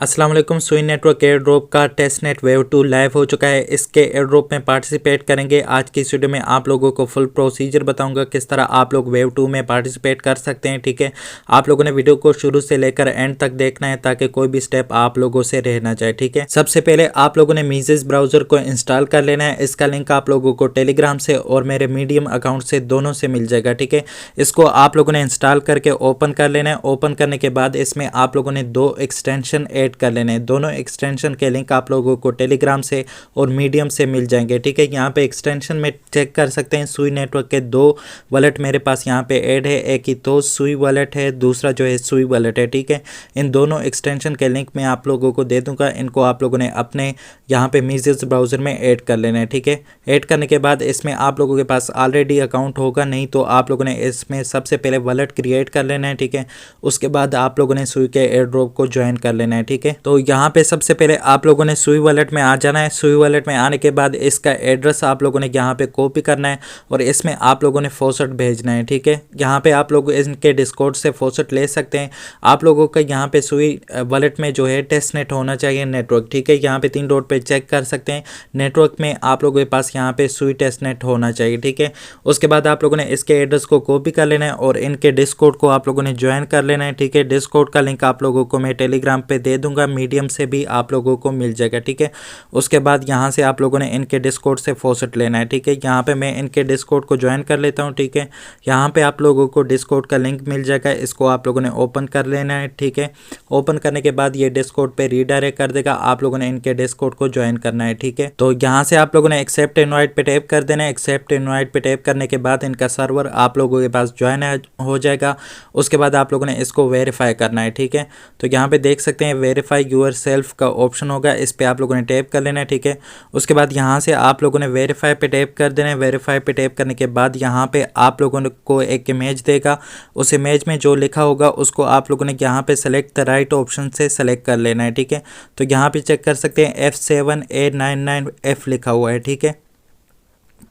अस्सलाम वालेकुम। सुई नेटवर्क एयर ड्रॉप का टेस्ट नेट वेव 2 लाइव हो चुका है। इसके एयर ड्रॉप में पार्टिसिपेट करेंगे। आज की इस वीडियो में आप लोगों को फुल प्रोसीजर बताऊंगा किस तरह आप लोग वेव 2 में पार्टिसिपेट कर सकते हैं। ठीक है, आप लोगों ने वीडियो को शुरू से लेकर एंड तक देखना है ताकि कोई भी स्टेप आप लोगों से रह ना जाए। ठीक है, सबसे पहले आप लोगों ने मीजेस ब्राउजर को इंस्टॉल कर लेना है। इसका लिंक आप लोगों को टेलीग्राम से और मेरे मीडियम अकाउंट से दोनों से मिल जाएगा। ठीक है, इसको आप लोगों ने इंस्टॉल करके ओपन कर लेना है। ओपन करने के बाद इसमें आप लोगों ने दो एक्सटेंशन ऐड कर लेने हैं। दोनों एक्सटेंशन के लिंक आप लोगों को टेलीग्राम से और मीडियम से मिल जाएंगे। ठीक है, यहाँ पे एक्सटेंशन में चेक कर सकते हैं। सुई नेटवर्क के दो वॉलेट मेरे पास यहाँ पे ऐड है। एक ही तो सुई वॉलेट है, दूसरा जो है सुई वॉलेट है। ठीक है, इन दोनों एक्सटेंशन के लिंक मैं आप लोगों को दे दूंगा। इनको आप लोगों ने अपने यहाँ पे मीजेस ब्राउजर में ऐड कर लेना है। ठीक है, ऐड करने के बाद इसमें आप लोगों के पास ऑलरेडी अकाउंट होगा, नहीं तो आप लोगों ने इसमें सबसे पहले वॉलेट क्रिएट कर लेना है। ठीक है, उसके बाद आप लोगों ने सुई के एयर ड्रॉप को ज्वाइन कर लेना है। ठीक है, तो यहाँ पे सबसे पहले आप लोगों ने सुई वॉलेट में आ जाना है। सुई वॉलेट में आने के बाद इसका एड्रेस आप लोगों ने यहाँ पे कॉपी करना है और इसमें आप लोगों ने फॉसेट भेजना है। ठीक है, यहाँ पे आप लोग इनके डिस्कॉर्ड से फॉसेट ले सकते हैं। आप लोगों का यहाँ पे सुई वॉलेट में जो है टेस्ट नेट होना चाहिए नेटवर्क। ठीक है, यहाँ पे 3 डॉट पे चेक कर सकते हैं। नेटवर्क में आप लोगों के पास यहाँ पे सुई टेस्ट नेट होना चाहिए। ठीक है, उसके बाद आप लोगों ने इसके एड्रेस को कॉपी कर लेना है और इनके डिस्कॉर्ड को आप लोगों ने ज्वाइन कर लेना है। ठीक है, डिस्कॉर्ड का लिंक आप लोगों को मैं टेलीग्राम पे दे दूंगा, मीडियम से भी आप लोगों को मिल जाएगा। ठीक है, उसके बाद यहाँ से आप लोगों ने इनके डिस्कॉर्ड से फॉसेट लेना है। ठीक है, यहाँ पे मैं इनके डिस्कॉर्ड को ज्वाइन कर लेता हूँ। ठीक है, यहाँ पे आप लोगों को डिस्कॉर्ड का लिंक मिल जाएगा, इसको आप लोगों ने ओपन कर लेना है। ठीक है, ओपन करने के बाद ये डिस्कॉर्ड पे रीडायरेक्ट कर देगा। आप लोगों ने इनके डिस्कॉर्ड को ज्वाइन करना है। ठीक है, तो यहाँ से आप लोगों ने एक्सेप्ट इनवाइट पे टैप कर देना है। एक्सेप्ट इनवाइट पे टैप करने के बाद इनका सर्वर आप लोगों के पास ज्वाइन हो जाएगा। उसके बाद आप लोगों ने इसको वेरीफाई करना है। ठीक है, तो यहाँ पे देख सकते हैं वेरीफाई यूर सेल्फ का ऑप्शन होगा, इस पे आप लोगों ने टैप कर लेना है। ठीक है, उसके बाद यहाँ से आप लोगों ने वेरीफाई पे टैप कर देना है। वेरीफाई पे टैप करने के बाद यहाँ पे आप लोगों को एक इमेज देगा। उस इमेज में जो लिखा होगा उसको आप लोगों ने यहाँ पे सेलेक्ट द राइट ऑप्शन से सेलेक्ट कर लेना है। ठीक है, तो यहाँ पे चेक कर सकते हैं F7A99F लिखा हुआ है। ठीक है,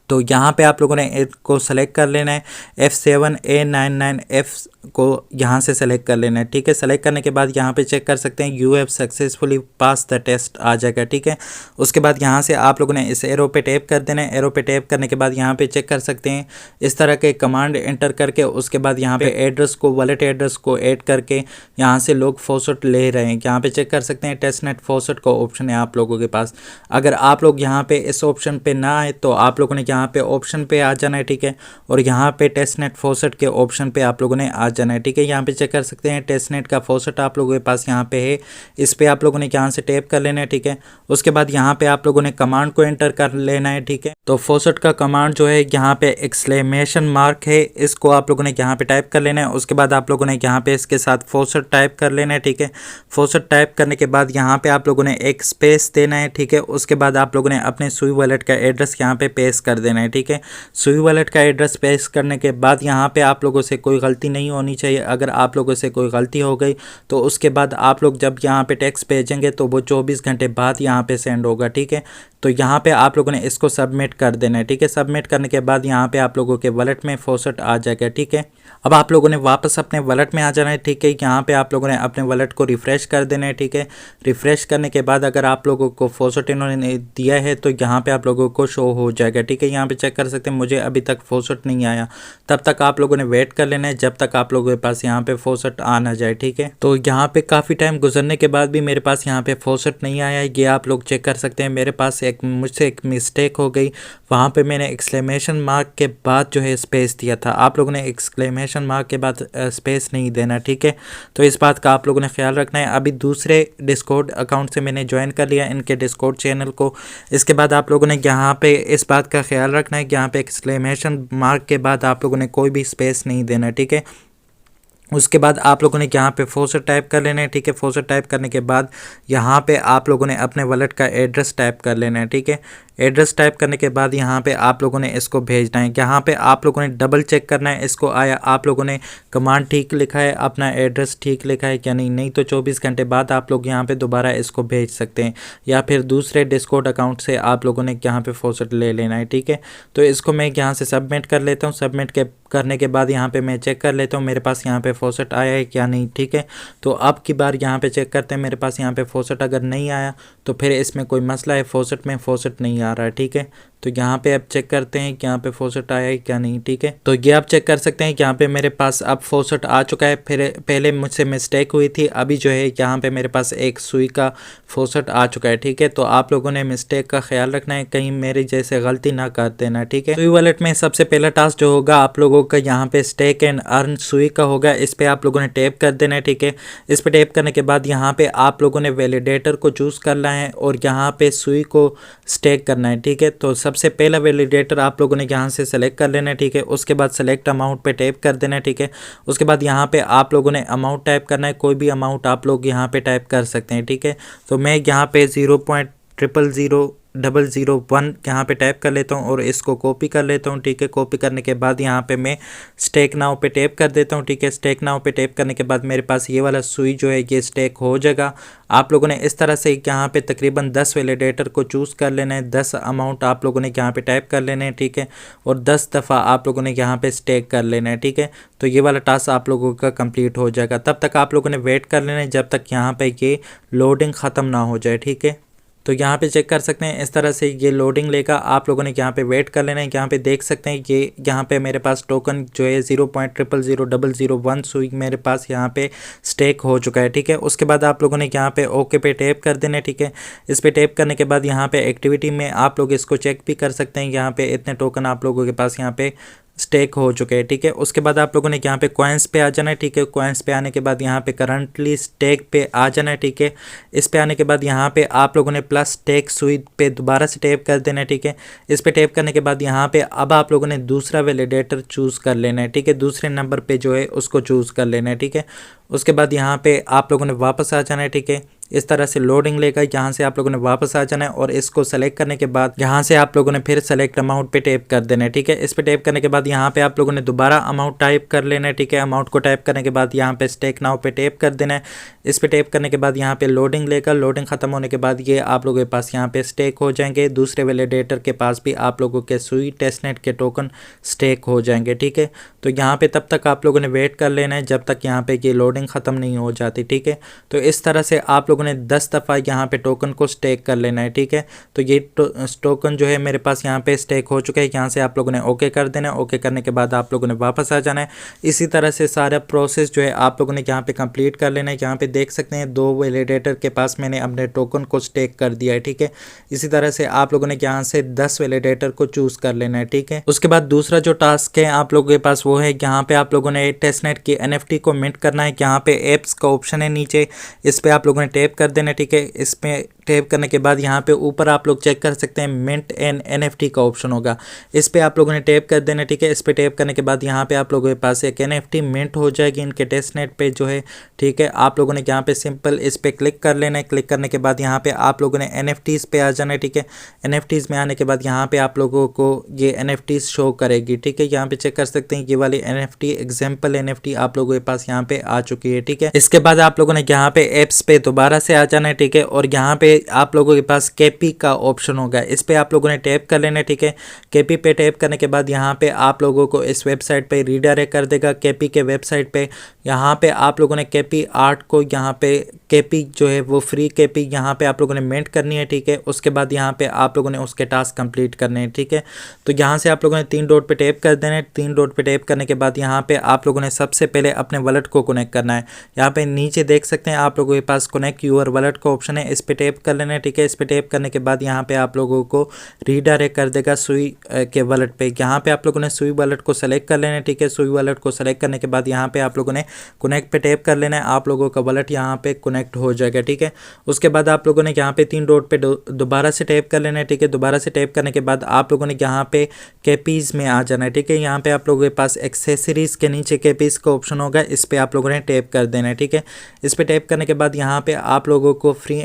तो यहाँ पे आप लोगों ने इसको सेलेक्ट कर लेना है। F7A99F को यहाँ से सेलेक्ट कर लेना है। ठीक है, सेलेक्ट करने के बाद यहाँ पे चेक कर सकते हैं you have successfully pass the test आ जाएगा। ठीक है, उसके बाद यहाँ से आप लोगों ने इस एरो पे टैप कर देना है। एरो पे टैप करने के बाद यहाँ पे चेक कर सकते हैं इस तरह के कमांड एंटर करके उसके बाद यहाँ पे एड्रेस को वॉलेट एड्रेस को ऐड करके यहाँ से लोग फॉसेट ले रहे हैं। यहाँ पे चेक कर सकते हैं टेस्ट नेट फॉसेट का ऑप्शन है आप लोगों के पास। अगर आप लोग यहाँ पे इस ऑप्शन पे ना आए तो आप लोगों ने यहाँ पे ऑप्शन पे आ जाना है। ठीक है, और यहाँ पे टेस्ट नेट फॉसेट के ऑप्शन पे आप लोगों ने आ जाना है। ठीक है, यहाँ पे चेक कर सकते हैं टेस्ट नेट का फॉसेट आप लोगों के पास यहाँ पे है, इस पे आप लोगों ने यहाँ से टैप कर लेना है। ठीक है, उसके बाद यहाँ पे आप लोगों ने कमांड को एंटर कर लेना है। ठीक है, तो फॉसेट का कमांड जो है यहाँ पे एक्सक्लेमेशन मार्क है, इसको आप लोगों ने यहाँ पे टाइप कर लेना है। उसके बाद आप लोगों ने यहाँ पे इसके साथ फॉसेट टाइप कर लेना है। ठीक है, फॉसेट टाइप करने के बाद यहाँ पे आप लोगों ने एक स्पेस देना है। ठीक है, उसके बाद आप लोगों ने अपने सुई वॉलेट का एड्रेस यहाँ पे पेस्ट कर देना है। ठीक है, सुई वॉलेट का एड्रेस पेस्ट करने के बाद यहाँ पे आप लोगों से कोई गलती नहीं होनी चाहिए। अगर आप लोगों से कोई गलती हो गई तो उसके बाद आप लोग जब यहाँ पे टेक्स्ट भेजेंगे तो वो 24 घंटे बाद यहाँ पे सेंड होगा। ठीक है, तो यहाँ पे आप लोगों ने इसको सबमिट कर देना है। ठीक है, सबमिट करने के बाद यहाँ पे आप लोगों के वॉलेट में फॉसेट आ जाएगा। ठीक है, अब आप लोगों ने वापस अपने वॉलेट में आ जाना है। ठीक है, यहाँ पे आप लोगों ने अपने वॉलेट को रिफ्रेश कर देना है। ठीक है, रिफ्रेश करने के बाद अगर आप लोगों को फॉसेट इन्होंने दिया है तो यहाँ पे आप लोगों को शो हो जाएगा। ठीक है, यहाँ पे चेक कर सकते हैं मुझे अभी तक फॉसेट नहीं आया, तब तक आप लोगों ने वेट कर लेना है जब तक आप लोगों के पास यहाँ पे फॉसेट आ ना जाए। ठीक है, तो यहाँ पे काफ़ी टाइम गुजरने के बाद भी मेरे पास यहाँ पे फॉसेट नहीं आया है, ये आप लोग चेक कर सकते हैं। मेरे पास मुझसे एक मिस्टेक हो गई, वहाँ पे मैंने एक्सक्लेमेशन मार्क के बाद जो है स्पेस दिया था। आप लोगों ने एक्सक्लेमेशन मार्क के बाद स्पेस नहीं देना। ठीक है, तो इस बात का आप लोगों ने ख्याल रखना है। अभी दूसरे डिस्कॉर्ड अकाउंट से मैंने ज्वाइन कर लिया इनके डिस्कॉर्ड चैनल को। इसके बाद आप लोगों ने यहाँ पे इस बात का ख्याल रखना है कि यहाँ पे एक्सक्लेमेशन मार्क के बाद आप लोगों ने कोई भी स्पेस नहीं देना। ठीक है, उसके बाद आप लोगों ने यहाँ पे फॉसेट टाइप कर लेना है। ठीक है, फॉसेट टाइप करने के बाद यहाँ पे आप लोगों ने अपने वॉलेट का एड्रेस टाइप कर लेना है। ठीक है, एड्रेस टाइप करने के बाद यहाँ पे आप लोगों ने इसको भेजना है। यहाँ पे आप लोगों ने डबल चेक करना है इसको आया आप लोगों ने कमांड ठीक लिखा है, अपना एड्रेस ठीक लिखा है क्या नहीं तो 24 घंटे बाद आप लोग यहाँ पे दोबारा इसको भेज सकते हैं, या फिर दूसरे डिस्कॉर्ड अकाउंट से आप लोगों ने यहाँ पे फॉसेट ले लेना है। ठीक है, तो इसको मैं यहाँ से सबमिट कर लेता हूँ। सबमिट करने के बाद यहाँ पे मैं चेक कर लेता हूँ मेरे पास यहाँ पे फॉसेट आया है क्या नहीं। ठीक है, तो अब की बार यहाँ पे चेक करते हैं मेरे पास यहाँ पे फॉसेट अगर नहीं आया तो फिर इसमें कोई मसला है, फॉसेट में फॉसेट नहीं आ रहा है। ठीक है, तो यहाँ पे अब चेक करते हैं कि यहाँ पे फॉसेट आया है क्या नहीं। ठीक है, तो ये आप चेक कर सकते हैं कि यहाँ पे मेरे पास अब फॉसेट आ चुका है। फिर पहले मुझसे मिस्टेक हुई थी, अभी जो है यहाँ पे मेरे पास एक सुई का फॉसेट आ चुका है। ठीक है, तो आप लोगों ने मिस्टेक का ख्याल रखना है, कहीं मेरी जैसे गलती ना कर देना। ठीक है, सुई वॉलेट में सबसे पहला टास्क जो होगा आप लोगों का यहाँ पे स्टेक एंड अर्न सुई का होगा, इस पर आप लोगों ने टैप कर देना है। ठीक है, इस पर टैप करने के बाद यहाँ पे आप लोगों ने वैलिडेटर को चूज़ करना है और यहाँ पे सुई को स्टेक करना है। ठीक है, तो सबसे पहला वैलिडेटर आप लोगों ने यहाँ से सेलेक्ट कर लेना है। ठीक है, उसके बाद सेलेक्ट अमाउंट पे टैप कर देना है। ठीक है, उसके बाद यहाँ पे आप लोगों ने अमाउंट टाइप करना है, कोई भी अमाउंट आप लोग यहाँ पे टाइप कर सकते हैं। ठीक है, तो मैं यहाँ पे 0.00001 यहाँ पे टाइप कर लेता हूँ और इसको कॉपी कर लेता हूँ। ठीक है, कॉपी करने के बाद यहाँ पे मैं स्टेक नाउ पे टैप कर देता हूँ। ठीक है, स्टेक नाउ पे टैप करने के बाद मेरे पास ये वाला सुई जो है ये स्टेक हो जाएगा। आप लोगों ने इस तरह से यहाँ पे तकरीबन 10 वैलिडेटर को चूज़ कर लेना है, 10 अमाउंट आप लोगों ने यहाँ पे टाइप कर लेना है। ठीक है, और 10 दफ़ा आप लोगों ने यहाँ पे स्टेक कर लेना है। ठीक है, तो ये वाला टास्क आप लोगों का कंप्लीट हो जाएगा। तब तक आप लोगों ने वेट कर लेना है जब तक यहाँ पे ये लोडिंग ख़त्म ना हो जाए। ठीक है, तो यहाँ पे चेक कर सकते हैं इस तरह से ये लोडिंग लेगा, आप लोगों ने यहाँ पे वेट कर लेना है। यहाँ पे देख सकते हैं ये यहाँ पे मेरे पास टोकन जो है 0.00001 सुई मेरे पास यहाँ पे स्टेक हो चुका है। ठीक है, उसके बाद आप लोगों ने यहाँ पे ओके पे टैप कर देना है। ठीक है, इस पे टैप करने के बाद यहाँ पे एक्टिविटी में आप लोग इसको चेक भी कर सकते हैं, यहाँ पे इतने टोकन आप लोगों के पास यहाँ पे स्टेक हो चुके हैं। ठीक है, उसके बाद आप लोगों ने यहाँ पे कॉइन्स पे आ जाना है। ठीक है, कॉइन्स पे आने के बाद यहाँ पे करंटली स्टेक पे आ जाना है। ठीक है, इस पे आने के बाद यहाँ पे आप लोगों ने प्लस स्टेक सुई पे दोबारा से टैप कर देना है। ठीक है, इस पे टैप करने के बाद यहाँ पे अब आप लोगों ने दूसरा वैलिडेटर चूज़ कर लेना है। ठीक है, दूसरे नंबर पे जो है उसको चूज़ कर लेना है। ठीक है, उसके बाद यहाँ पे आप लोगों ने वापस आ जाना है। ठीक है, इस तरह से लोडिंग लेगा, यहाँ से आप लोगों ने वापस आ जाना है और इसको सेलेक्ट करने के बाद यहाँ से आप लोगों ने फिर सेलेक्ट अमाउंट पे टैप कर देना है। ठीक है, इस पे टैप करने के बाद यहाँ पे आप लोगों ने दोबारा अमाउंट टाइप कर लेना है। ठीक है, अमाउंट को टाइप करने के बाद यहाँ पे स्टेक नाउ पे टैप कर देना है। इस पे टैप करने के बाद यहाँ पे लोडिंग लेगा, लोडिंग खत्म होने के बाद ये आप लोगों के पास यहाँ पे स्टेक हो जाएंगे। दूसरे वैलिडेटर के पास भी आप लोगों के सुई टेस्टनेट के टोकन स्टेक हो जाएंगे। ठीक है, तो यहाँ पे तब तक आप लोगों ने वेट कर लेना है जब तक यहाँ पे ये लोडिंग ख़त्म नहीं हो जाती। ठीक है, तो इस तरह से आप लोगों ने 10 दफ़ा यहाँ पे टोकन को स्टेक कर लेना है। ठीक है, तो ये टोकन जो है मेरे पास यहाँ पे स्टेक हो चुका है, यहाँ से आप लोगों ने ओके कर देना है। ओके करने के बाद आप लोगों ने वापस आ जाना है। इसी तरह से सारा प्रोसेस जो है आप लोगों ने यहाँ पे कंप्लीट कर लेना है। यहाँ पे देख सकते हैं 2 वैलिडेटर के पास मैंने अपने टोकन को स्टेक कर दिया है। ठीक है, इसी तरह से आप लोगों ने यहाँ से 10 वैलिडेटर को चूज़ कर लेना है। ठीक है, उसके बाद दूसरा जो टास्क है आप लोगों के पास वो है यहाँ पे आप लोगों ने टेस्टनेट की NFT को मिंट करना है। यहाँ पे एप्स का ऑप्शन है नीचे, इस पे आप लोगों ने टैप कर देना है। ठीक है, इस पे टैप करने के बाद यहाँ पे ऊपर आप लोग चेक कर सकते हैं मिंट एंड NFT का ऑप्शन होगा, इस पे आप लोगों ने टैप कर देना। ठीक है, इस पे टैप करने के बाद यहाँ पे आप लोगों के पास एक NFT मिंट हो जाएगी इनके टेस्टनेट पे जो है। ठीक है, आप लोगों ने यहाँ पे सिंपल इस पे क्लिक कर लेना है। क्लिक करने के बाद यहाँ पे आप लोगों ने NFTs पे आ जाना है। ठीक है, NFTs में आने के बाद यहाँ पे आप लोगों को ये NFTs शो करेगी। ठीक है, यहाँ पे चेक कर सकते हैं ये वाली NFT एग्जाम्पल NFT आप लोगों के पास यहाँ पे आ चुकी है। ठीक है, इसके बाद आप लोगों ने यहाँ पे एप्स पे दोबारा से आ जाना है। ठीक है, और यहाँ पे आप लोगों के पास केपी का ऑप्शन होगा, इस पे आप लोगों ने टैप कर लेना है। ठीक है, केपी पे टैप करने के बाद यहाँ पे आप लोगों को इस वेबसाइट पे रीडायरेक्ट कर देगा केपी के वेबसाइट पे। यहाँ पे आप लोगों ने केपी आर्ट को यहाँ पे केपी जो है वो फ्री केपी यहाँ पे आप लोगों ने मिंट करनी है। ठीक है, उसके बाद यहाँ पे आप लोगों ने उसके टास्क कंप्लीट करने हैं। ठीक है, तो यहाँ से आप लोगों ने 3 डॉट पे टैप कर देना है। 3 डॉट पे टैप करने के बाद यहाँ पे आप लोगों ने सबसे पहले अपने वॉलेट को कनेक्ट करना है। यहाँ पे नीचे देख सकते हैं आप लोगों के पास कनेक्ट यूर वॉलेट का ऑप्शन है, इस पे टैप कर लेना है। ठीक है, इस पे टैप करने के बाद यहाँ पे आप लोगों को रीडायरेक्ट कर देगा सुई के वॉलेट पे। यहाँ पे आप लोगों ने सुई वॉलेट को सेलेक्ट कर लेना है। ठीक है, सुई वॉलेट को सेलेक्ट करने के बाद यहाँ पे आप लोगों ने कनेक्ट पे टैप कर लेना है, आप लोगों का वॉलेट यहाँ पे कनेक्ट हो जाएगा। ठीक है, उसके बाद आप लोगों ने यहाँ पे 3 डॉट पे दोबारा से टैप कर लेना है। ठीक है, दोबारा से टैप करने के बाद आप लोगों ने यहाँ पे केपीज में आ जाना है। ठीक है, यहाँ पे आप लोगों के पास एक्सेसरीज के नीचे केपीज का ऑप्शन होगा, इस पे आप लोगों ने टैप कर देना है। ठीक है, इस पे टैप करने के बाद यहाँ पे आप लोगों को फ्री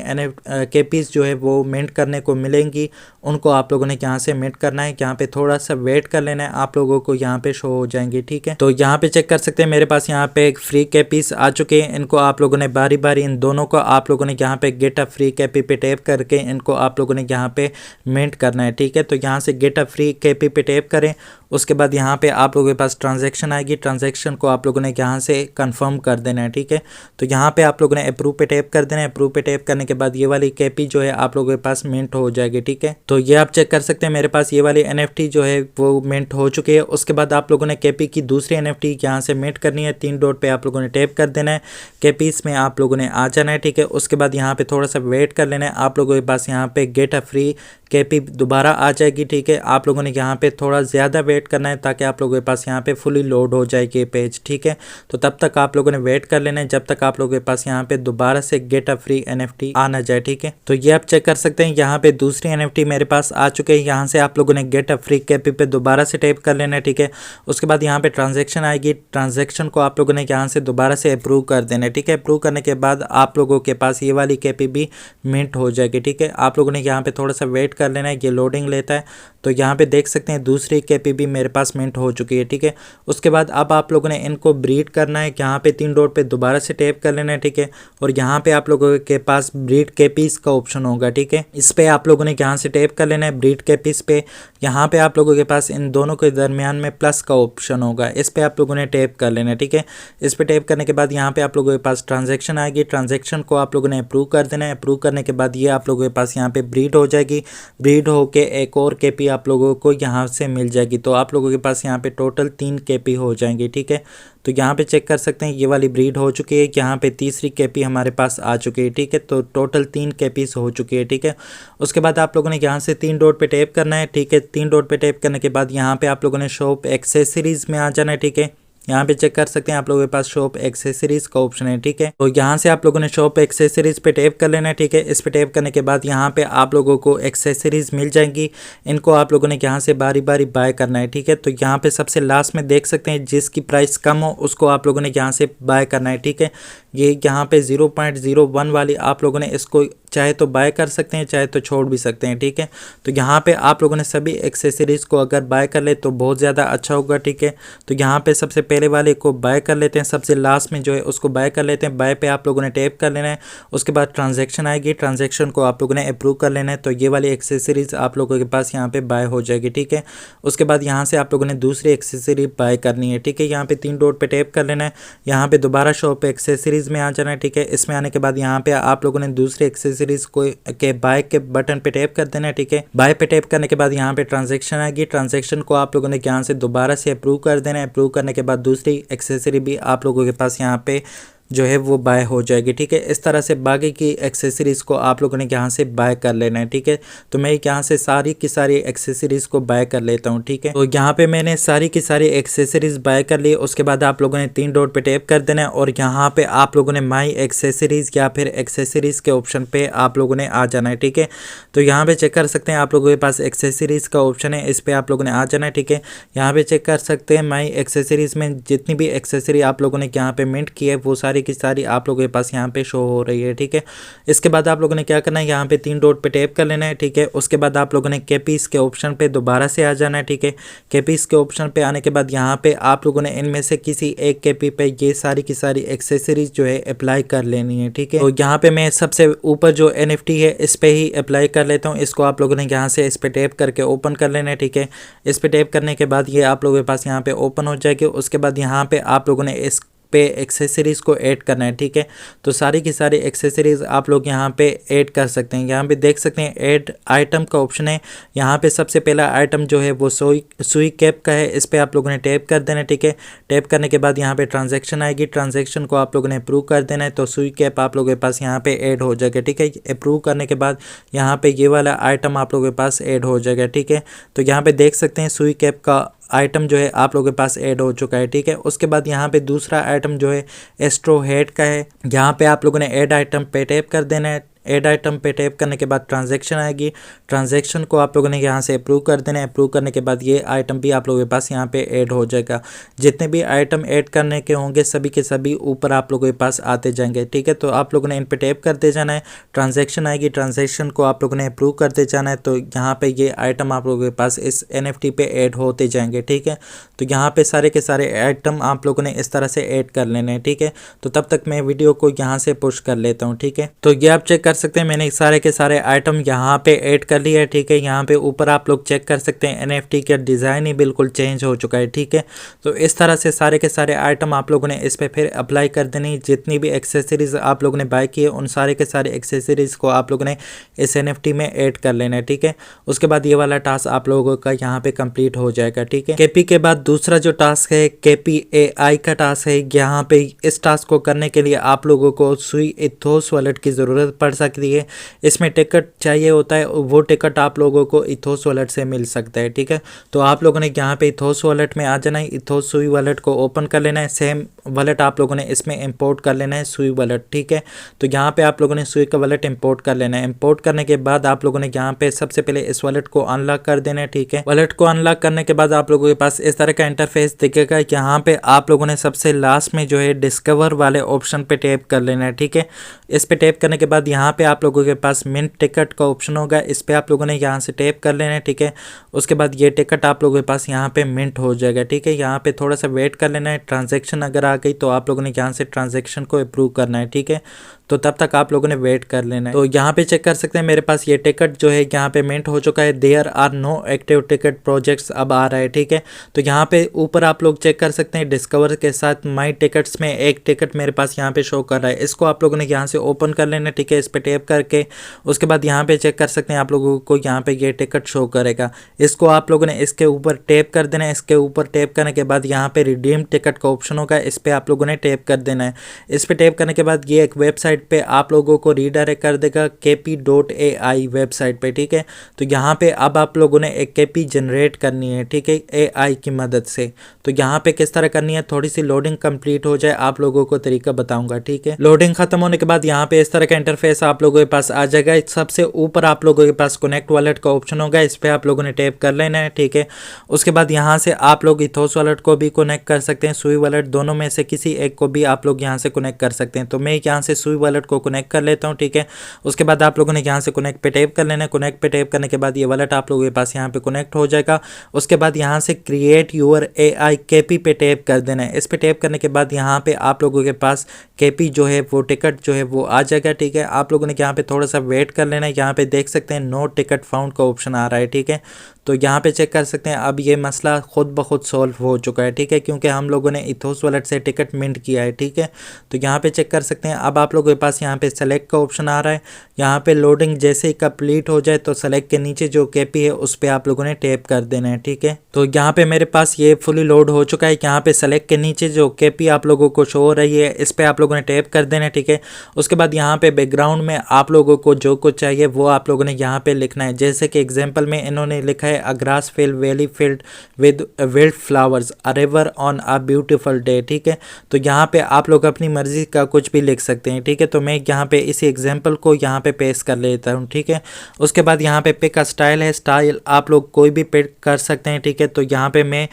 केपीस जो है वो मिंट करने को मिलेंगी, उनको आप लोगों ने यहाँ से मिंट करना है। यहाँ पे थोड़ा सा वेट कर लेना है, आप लोगों को यहाँ पे शो हो जाएंगी, ठीक है। तो यहाँ पे चेक कर सकते हैं मेरे पास यहाँ पे एक फ्री केपीस आ चुके हैं। इनको आप लोगों ने बारी बारी इन दोनों को आप लोगों ने यहाँ पे गेट अ फ्री केपी पे टैप करके इनको आप लोगों ने यहाँ पे मिंट करना है, ठीक है। तो यहाँ से गेट अ फ्री केपी पे टैप करें, उसके बाद यहाँ पे आप लोगों के पास ट्रांजैक्शन आएगी, ट्रांजैक्शन को आप लोगों ने यहाँ से कंफर्म कर देना है, ठीक है। तो यहाँ पे आप लोगों ने अप्रूव पे टैप कर देना है। अप्रूव पे टैप करने के बाद ये वाली केपी जो है आप लोगों के पास मिंट हो जाएगी, ठीक है। तो ये आप चेक कर सकते हैं मेरे पास ये वाली एनएफटी जो है वो मिंट हो चुकी है। उसके बाद आप लोगों ने केपी की दूसरी एनएफटी यहाँ से मिंट करनी है। 3 डॉट पे आप लोगों ने टैप कर देना है, केपीस में आप लोगों ने आ जाना है, ठीक है। उसके बाद यहाँ पे थोड़ा सा वेट कर लेना है, आप लोगों के पास यहाँ पे गेट अ फ्री केपी दोबारा आ जाएगी, ठीक है। आप लोगों ने यहाँ पे थोड़ा ज़्यादा वेट करना है ताकि आप लोगों के पास यहाँ पे फुली लोड हो जाएगी पेज, ठीक है। तो तब तक आप लोगों ने वेट कर लेना है जब तक आप लोगों के पास यहाँ पे दोबारा से गेट अ फ्री एनएफटी आ ना जाए, ठीक है। तो ये आप चेक कर सकते हैं यहाँ पे दूसरी एनएफटी मेरे पास आ चुके हैं। यहाँ से आप लोगों ने गेट अ फ्री केपी पे दोबारा से टैप कर लेना है, ठीक है। उसके बाद यहाँ पे ट्रांजेक्शन आएगी, ट्रांजेक्शन को आप लोगों ने यहाँ से दोबारा से अप्रूव कर देना है, ठीक है। अप्रूव करने के बाद आप लोगों के पास ये वाली केपी भी मिंट हो जाएगी, ठीक है। आप लोगों ने यहाँ पे थोड़ा सा वेट कर लेना है, ये लोडिंग लेता है। तो यहाँ पे देख सकते हैं दूसरी केपी भी मेरे पास मिंट हो चुकी है, ठीक है। उसके बाद अब आप लोगों ने इनको ब्रीड करना है, यहाँ पे 3 डॉट पे दोबारा से टैप कर लेना है, ठीक है। और यहाँ पे आप लोगों के पास ब्रीड केपीस का ऑप्शन होगा, ठीक है। इस पे आप लोगों ने यहाँ से टैप कर लेना है ब्रीड केपीस पे। यहाँ पे आप लोगों के पास इन दोनों के दरमियान में प्लस का ऑप्शन होगा, इस पे आप लोगों ने टैप कर लेना है, ठीक है। इस पे टैप करने के बाद यहाँ पे आप लोगों के पास ट्रांजेक्शन आएगी, ट्रांजेक्शन को आप लोगों ने अप्रूव कर देना है। अप्रूव करने के बाद ये आप लोगों के पास यहाँ पे ब्रीड हो जाएगी, ब्रीड होके एक और केपी आप लोगों को यहाँ से मिल जाएगी। तो आप लोगों के पास यहाँ पे टोटल 3 केपी हो जाएंगी, ठीक है। तो यहाँ पे चेक कर सकते हैं ये वाली ब्रीड हो चुकी है, यहाँ पे तीसरी केपी हमारे पास आ चुकी है, ठीक है। तो टोटल 3 केपीस हो चुकी है, ठीक है। उसके बाद आप लोगों ने यहाँ से 3 डॉट पे टैप करना है, ठीक है। 3 डॉट पे टैप करने के बाद यहाँ पे आप लोगों ने शॉप एक्सेसरीज में आ जाना है, ठीक है। यहाँ पे चेक कर सकते हैं आप लोगों के पास शॉप एक्सेसरीज का ऑप्शन है, ठीक है। तो यहाँ से आप लोगों ने शॉप एक्सेसरीज पे टैप कर लेना है, ठीक है। इस पे टैप करने के बाद यहाँ पे आप लोगों को एक्सेसरीज मिल जाएंगी, इनको आप लोगों ने यहाँ से बारी बारी बाय करना है, ठीक है। तो यहाँ पे सबसे लास्ट में देख सकते हैं जिसकी प्राइस कम हो उसको आप लोगों ने यहाँ से बाय करना है, ठीक है। ये यहाँ पे 0.01 वाली आप लोगों ने इसको चाहे तो बाय कर सकते हैं, चाहे तो छोड़ भी सकते हैं, ठीक है। तो यहाँ पे आप लोगों ने सभी एक्सेसरीज को अगर बाय कर ले तो बहुत ज़्यादा अच्छा होगा, ठीक है। तो यहाँ पे सबसे पहले वाले को बाय कर लेते हैं, सबसे लास्ट में जो है उसको बाय कर लेते हैं। बाय पे आप लोगों ने टैप कर लेना है, उसके बाद ट्रांजैक्शन आएगी, ट्रांजैक्शन को आप लोगों ने अप्रूव कर लेना है। तो ये वाली एक्सेसरीज आप लोगों के पास यहाँ पे बाय हो जाएगी, ठीक है। उसके बाद यहाँ से आप लोगों ने दूसरी एक्सेसरी बाय करनी है, ठीक है। यहाँ पे 3 डॉट पे टैप कर लेना है, यहाँ पे दोबारा शॉप एक्सेसरीज में आ जाना है, ठीक है। इसमें आने के बाद यहाँ पे आप लोगों ने दूसरी एक्सेसरीज को के बाय के बटन पे टैप कर देना है, ठीक है। बाय पे टैप करने के बाद यहाँ पे ट्रांजैक्शन आएगी, ट्रांजैक्शन को आप लोगों ने यहाँ से दोबारा से अप्रूव कर देना है। अप्रूव करने के बाद दूसरी एक्सेसरी भी आप लोगों के पास यहाँ पे जो है वो बाय हो जाएगी, ठीक है। इस तरह से बाकी की एक्सेसरीज को आप लोगों ने यहाँ से बाय कर लेना है, ठीक है। तो मैं यहाँ से सारी की सारी एक्सेसरीज को बाय कर लेता हूँ, ठीक है। तो यहाँ पे मैंने सारी की सारी एक्सेसरीज बाय कर ली। उसके बाद आप लोगों ने 3 डॉट पे टैप कर देना है और यहाँ पे आप लोगों ने माई एक्सेसरीज या फिर एक्सेसरीज के ऑप्शन पे आप लोगों ने आ जाना है, ठीक है। तो यहाँ पे चेक कर सकते हैं आप लोगों के पास एक्सेसरीज का ऑप्शन है, इस पे आप लोगों ने आ जाना है, ठीक है। यहाँ पे चेक कर सकते हैं माई एक्सेसरीज में जितनी भी एक्सेसरी आप लोगों ने यहाँ पे मिंट की है वो सारी की सारी आप लोगों के पास यहाँ पे शो हो रही है, ठीक है। इसके बाद आप लोगों ने क्या करना है, यहाँ पे 3 डॉट पे टैप कर लेना है, ठीक है। उसके बाद आप लोगों ने केपीस के ऑप्शन पे दोबारा से आ जाना है, ठीक है। केपीस के ऑप्शन पे आने के बाद यहाँ पे आप लोगों ने इनमें से किसी एक केपी पे ये सारी की सारी एक्सेसरीज जो है अप्लाई कर लेनी है, ठीक है। तो यहाँ पे मैं सबसे ऊपर जो NFT है इस पे ही अप्लाई कर लेता हूँ। इसको आप लोगों ने यहाँ से इस पे टैप करके ओपन कर लेना है, ठीक है। इस पे टैप करने के बाद ये आप लोगों के पास यहाँ पे ओपन हो जाएगी। उसके बाद यहाँ पे आप लोगों ने इस पे एक्सेसरीज को ऐड करना है, ठीक है। तो सारी की सारी एक्सेसरीज आप लोग यहाँ पे ऐड कर सकते हैं। यहाँ पे देख सकते हैं ऐड आइटम का ऑप्शन है। यहाँ पे सबसे पहला आइटम जो है वो सुई कैप का है, इस पे आप लोगों ने टैप कर देना है, ठीक है। टैप करने के बाद यहाँ पे ट्रांजैक्शन आएगी, ट्रांजैक्शन को आप लोगों ने अप्रूव कर देना है। तो सुई कैप आप लोगों के पास यहाँ पे ऐड हो जाएगा, ठीक है। अप्रूव करने के बाद यहाँ पे ये वाला आइटम आप लोगों के पास ऐड हो जाएगा, ठीक है। तो यहाँ पे देख सकते हैं सुई कैप का आइटम जो है आप लोगों के पास ऐड हो चुका है, ठीक है। उसके बाद यहाँ पे दूसरा आइटम जो है एस्ट्रो हेड का है। यहाँ पे आप लोगों ने ऐड आइटम पे टैप कर देना है। ऐड आइटम पे टैप करने के बाद ट्रांजैक्शन आएगी। ट्रांजैक्शन को आप लोगों ने यहाँ से अप्रूव कर देना है। अप्रूव करने के बाद ये आइटम भी आप लोगों के पास यहाँ पे ऐड हो जाएगा। जितने भी आइटम ऐड करने के होंगे सभी के सभी ऊपर आप लोगों के पास आते जाएंगे, ठीक है। तो आप लोगों ने इन पे टैप कर दे जाना है। ट्रांजैक्शन आएगी, ट्रांजैक्शन को आप लोगों ने अप्रूव कर दे जाना है। तो यहाँ पे ये आइटम आप लोगों के पास इस NFT पे ऐड होते जाएंगे, ठीक है। तो यहाँ पे सारे के सारे आइटम आप लोगों ने इस तरह से ऐड कर लेने हैं, ठीक है। तो तब तक मैं वीडियो को यहाँ से पुश कर लेता हूँ, ठीक है। तो ये आप चेक कर सकते हैं मैंने सारे के सारे आइटम यहाँ पे ऐड कर लिया है, ठीक है। यहाँ पे ऊपर आप लोग चेक कर सकते हैं NFT का डिज़ाइन ही बिल्कुल चेंज हो चुका है, ठीक है। तो इस तरह से सारे के सारे आइटम आप लोगों ने इस पे फिर अप्लाई कर देनी। जितनी भी एक्सेसरीज आप लोगों ने बाय की है उन सारे के सारे एक्सेसरीज को आप लोगों ने इस NFT में ऐड कर लेना है, ठीक है। उसके बाद ये वाला टास्क आप लोगों का यहाँ पे कंप्लीट हो जाएगा, ठीक है। KP के बाद दूसरा जो टास्क है KP AI का टास्क है। यहाँ पे इस टास्क को करने के लिए आप लोगों को सुई इथोस वॉलेट की ज़रूरत पड़ सकती है। इसमें टिकट चाहिए होता है, वो टिकट आप लोगों को इथोस वॉलेट से मिल सकता है, ठीक है। तो आप लोगों ने यहाँ पे इथोस वॉलेट में आ जाना है। इथोस सुई वॉलेट को ओपन कर लेना है। सेम वॉलेट आप लोगों ने इसमें इंपोर्ट कर लेना है, सुई वॉलेट, ठीक है। तो यहाँ पे आप लोगों ने सुई का वॉलेट इंपोर्ट कर लेना है। इंपोर्ट करने के बाद आप लोगों ने यहाँ पे सबसे पहले इस वॉलेट को अनलॉक कर देना है, ठीक है। वॉलेट को अनलॉक करने के बाद आप लोगों के पास इस तरह का इंटरफेस दिखेगा। यहाँ पे आप लोगों ने सबसे लास्ट में जो है डिस्कवर वाले ऑप्शन पे टैप कर लेना है, ठीक है। इस पे टैप करने के बाद यहाँ पे आप लोगों के पास मिंट टिकट का ऑप्शन होगा। इस पे आप लोगों ने यहाँ से टैप कर लेना है, ठीक है। उसके बाद ये टिकट आप लोगों के पास यहाँ पे मिंट हो जाएगा, ठीक है। यहाँ पे थोड़ा सा वेट कर लेना है। ट्रांजैक्शन अगर आ गई तो आप लोगों ने यहाँ से ट्रांजैक्शन को अप्रूव करना है, ठीक है। तो तब तक आप लोगों ने वेट कर लेना है। तो यहाँ पे चेक कर सकते हैं मेरे पास ये टिकट जो है यहाँ पे मिंट हो चुका है। There are no active ticket projects अब आ रहा है, ठीक है। तो यहाँ पे ऊपर आप लोग चेक कर सकते हैं डिस्कवर के साथ माई टिकट्स में एक टिकट मेरे पास यहाँ पे शो कर रहा है। इसको आप लोगों ने यहाँ से ओपन कर लेना है, ठीक है। इस पे टैप करके उसके बाद यहाँ पे चेक कर सकते हैं आप लोगों को यहाँ पे ये टिकट शो करेगा। इसको आप लोगों ने इसके ऊपर टैप कर देना है। इसके ऊपर टैप करने के बाद यहाँ पे रिडीम टिकट का ऑप्शन होगा, इस पे आप लोगों ने टैप कर देना है। इस पे टैप करने के बाद ये एक वेबसाइट पे आप लोगों को रीडायरेक्ट कर देगा kp.ai वेबसाइट पे, ठीक है। तो यहाँ पे अब आप लोगों ने एक KP जनरेट करनी है, ठीक है, AI की मदद से। तो यहाँ पे किस तरह करनी है, थोड़ी सी लोडिंग कंप्लीट हो जाए आप लोगों को तरीका बताऊंगा, ठीक है। लोडिंग खत्म होने के बाद यहाँ पे इस तरह का इंटरफेस आप लोगों के पास आ जाएगा। सबसे ऊपर आप लोगों के पास कनेक्ट वॉलेट का ऑप्शन होगा, इस पे आप लोगों ने टैप कर लेना है, ठीक है। उसके बाद यहाँ से आप लोग इथोस वॉलेट को भी कनेक्ट कर सकते हैं, सुई वॉलेट, दोनों में से किसी एक को भी आप लोग यहाँ से कनेक्ट कर सकते हैं। तो मैं यहाँ से सुई वॉलेट को कनेक्ट कर लेता हूँ, ठीक है। उसके बाद आप लोगों ने यहाँ से कनेक्ट पे टैप कर लेना है। कनेक्ट पे टैप करने के बाद ये वॉलेट आप लोगों के पास यहाँ पे कनेक्ट हो जाएगा। उसके बाद यहाँ से क्रिएट यूर AI KP पे टैप कर देना है। इस पे टैप करने के बाद यहाँ पे आप लोगों के पास KP जो है वो टिकट जो है वो आ जाएगा, ठीक है। आप लोगों ने यहाँ पे थोड़ा सा वेट कर लेना है। यहाँ पे देख सकते हैं नो टिकट फाउंड का ऑप्शन आ रहा है, ठीक है। तो यहाँ पे चेक कर सकते हैं अब ये मसला खुद ब खुद सॉल्व हो चुका है, ठीक है, क्योंकि हम लोगों ने इथोस वॉलेट से टिकट मिंट किया है, ठीक है। तो यहाँ पे चेक कर सकते हैं अब आप लोगों के पास यहाँ पे सेलेक्ट का ऑप्शन आ रहा है। यहाँ पे लोडिंग जैसे ही कंप्लीट हो जाए तो सेलेक्ट के नीचे जो KP है उस पर आप लोगों ने टैप कर देना है, ठीक है। तो यहाँ पे मेरे पास ये फुली लोड हो चुका है। यहाँ पे सेलेक्ट के नीचे जो KP आप लोगों को शो हो रही है इस पर आप लोगों ने टैप कर देना है, ठीक है। उसके बाद यहाँ पे बैकग्राउंड में आप लोगों को जो कुछ चाहिए वो आप लोगों ने यहाँ पे लिखना है। जैसे कि एग्जाम्पल में इन्होंने लिखा है a grass field valley field with wild flowers a river on a beautiful day, ठीक है। तो यहाँ पे आप लोग अपनी मर्जी का कुछ भी लिख सकते हैं, ठीक है। तो मैं यहाँ पे इसी एग्जाम्पल को यहाँ पे पेस्ट कर लेता हूँ, ठीक है। उसके बाद यहाँ पे पिक का स्टाइल है, स्टाइल आप लोग कोई भी पिक कर सकते हैं, ठीक है। तो यहाँ पे मैं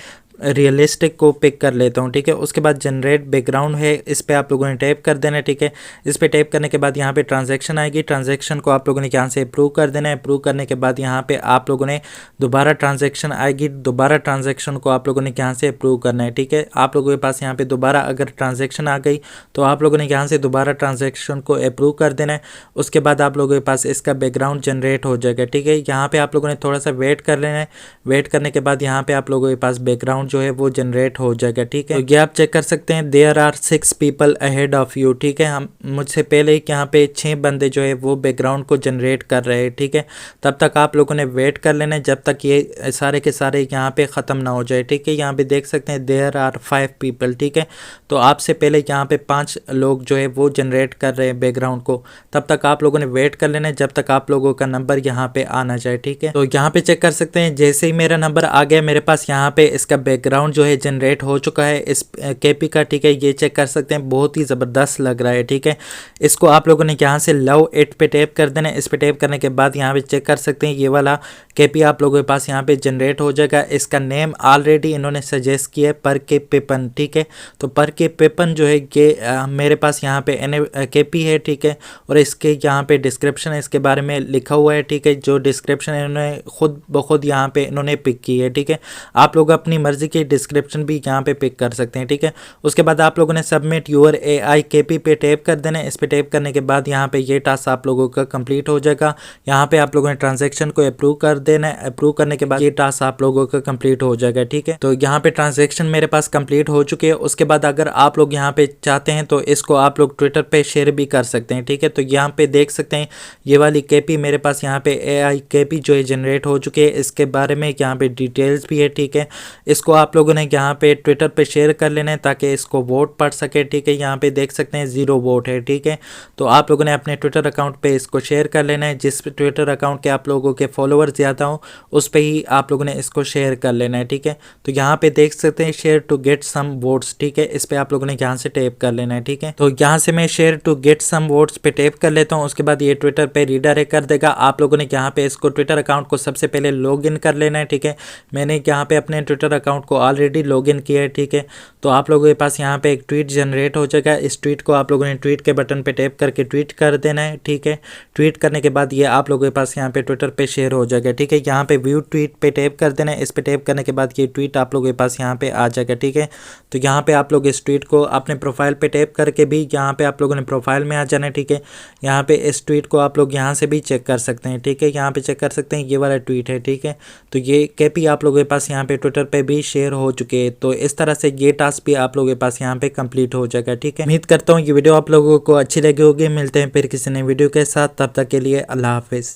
रियलिस्टिक को पिक कर लेता हूँ, ठीक है। उसके बाद जनरेट बैकग्राउंड है, इस पे आप लोगों ने टैप कर देना है, ठीक है। इस पे टैप करने के बाद यहाँ पे ट्रांजैक्शन आएगी। ट्रांजैक्शन को आप लोगों ने यहाँ से अप्रूव कर देना है। अप्रूव करने के बाद यहाँ पे आप लोगों ने दोबारा ट्रांजैक्शन आएगी। दोबारा ट्रांजैक्शन को आप लोगों ने यहाँ से अप्रूव करना है, ठीक है। आप लोगों के पास यहाँ पे दोबारा अगर ट्रांजैक्शन आ गई तो आप लोगों ने यहाँ से दोबारा ट्रांजैक्शन को अप्रूव कर देना है। उसके बाद आप लोगों के पास इसका बैकग्राउंड जनरेट हो जाएगा, ठीक है। यहाँ पे आप लोगों ने थोड़ा सा वेट कर लेना है। वेट करने के बाद यहाँ पे आप लोगों के पास बैकग्राउंड जो है वो जनरेट हो जाएगा, ठीक है। तो ये आप चेक कर सकते हैं there are 6 people ahead of you, ठीक है। हम मुझसे पहले ही यहाँ पे 6 बंदे जो है वो बैकग्राउंड को जनरेट कर रहे हैं, ठीक है। तब तक आप लोगों ने वेट कर लेना है जब तक ये सारे के सारे यहाँ पे ख़त्म ना हो जाए, ठीक है। यहाँ पे देख सकते हैं देयर आर 5 पीपल, ठीक है। तो आपसे पहले यहाँ पे 5 लोग जो है वो जनरेट कर रहे हैं बैकग्राउंड को। तब तक आप लोगों ने वेट कर लेना है जब तक आप लोगों का नंबर यहाँ पे आना जाए, ठीक है। तो यहाँ पे चेक कर सकते हैं जैसे ही मेरा नंबर आ गया मेरे पास यहाँ पे इसका बैकग्राउंड जो है जनरेट हो चुका है इस केपी का, ठीक है। ये चेक कर सकते हैं, बहुत ही ज़बरदस्त लग रहा है, ठीक है। इसको आप लोगों ने यहाँ से लव इट पे टैप कर देना है। इस पे टैप करने के बाद यहाँ पे चेक कर सकते हैं ये वाला केपी आप लोगों के पास यहाँ पे जनरेट हो जाएगा। इसका नेम ऑलरेडी इन्होंने सजेस्ट किया है, पर के पेपन, ठीक है। तो पर के पेपन जो है ये मेरे पास यहाँ पे केपी है, ठीक है। और इसके यहाँ पे डिस्क्रिप्शन इसके बारे में लिखा हुआ है, ठीक है। जो डिस्क्रिप्शन इन्होंने खुद ब खुद यहाँ पे इन्होंने पिक की है, ठीक है। आप लोग अपनी मर्जी की डिस्क्रिप्शन भी यहाँ पे पिक कर सकते हैं, ठीक है। उसके बाद आप लोगों ने सबमिट यूर AI केपी पे टैप कर देना है। इस पे टैप करने के बाद यहाँ पे ये टास्क आप लोगों का कंप्लीट हो जाएगा। यहाँ पे आप लोगों ने ट्रांजैक्शन को अप्रूव कर देना है। अप्रूव करने के बाद ये टास्क आप लोगों का कंप्लीट हो जाएगा, ठीक है। तो यहाँ पे ट्रांजैक्शन मेरे पास कंप्लीट हो चुकी है। उसके बाद अगर आप लोग यहाँ पे चाहते हैं तो इसको आप लोग ट्विटर पे शेयर भी कर सकते हैं, ठीक है। तो यहाँ पे देख सकते हैं ये वाली केपी मेरे पास यहाँ पे AI केपी जो है जनरेट हो चुके हैं। इसके बारे में यहाँ पे डिटेल्स भी है, ठीक है। इसको आप लोगों ने यहाँ पे ट्विटर पे शेयर कर लेना है ताकि इसको वोट पड़ सके, ठीक है। यहाँ पे देख सकते हैं 0 वोट है, ठीक है। तो आप लोगों ने अपने ट्विटर अकाउंट पे इसको शेयर कर लेना है। जिस ट्विटर अकाउंट के आप लोगों के फॉलोअर ज़्यादा हो उस पे ही आप लोगों ने इसको शेयर कर लेना है, ठीक है। तो यहाँ पे देख सकते हैं share to get some votes, ठीक है। इस पे आप लोगों ने यहाँ से टैप कर लेना है, ठीक है। तो यहाँ से मैं share to get some votes पे टैप कर लेता हूँ। उसके बाद ये ट्विटर पे रीडायरेक्ट कर देगा। आप लोगों ने यहाँ पे इसको ट्विटर अकाउंट को सबसे पहले लॉगिन कर लेना है, ठीक है। मैंने यहाँ पे अपने ट्विटर अकाउंट को ऑलरेडी लॉगिन किया है, ठीक है। तो आप लोगों के पास यहाँ पे एक ट्वीट जनरेट हो जाएगा। इस ट्वीट को आप लोगों ने ट्वीट के बटन पे टैप करके ट्वीट कर देना है, ठीक है। ट्वीट करने के बाद ये आप लोगों के पास यहाँ पे ट्विटर पे शेयर हो जाएगा, ठीक है। यहाँ पे व्यू ट्वीट पे टैप कर देना है। इस पे टैप करने के बाद ये ट्वीट आप लोगों के पास यहाँ पे आ जाएगा, ठीक है। तो यहाँ पे आप लोग इस ट्वीट को अपने प्रोफाइल पे टैप करके भी यहाँ पे आप लोगों ने प्रोफाइल में आ जाना है, ठीक है। यहाँ पे इस ट्वीट को आप लोग यहाँ से भी चेक कर सकते हैं, ठीक है। यहाँ पे चेक कर सकते हैं ये वाला ट्वीट है, ठीक है। तो ये केपी आप लोगों के पास यहाँ पे ट्विटर पे भी शेयर हो चुके हैं। तो इस तरह से ये टास्क भी आप लोगों के पास यहाँ पे कंप्लीट हो जाएगा, ठीक है। उम्मीद करता हूँ ये वीडियो आप लोगों को अच्छी लगी होगी। मिलते हैं फिर किसी नई वीडियो के साथ, तब तक के लिए अल्लाह हाफिज़।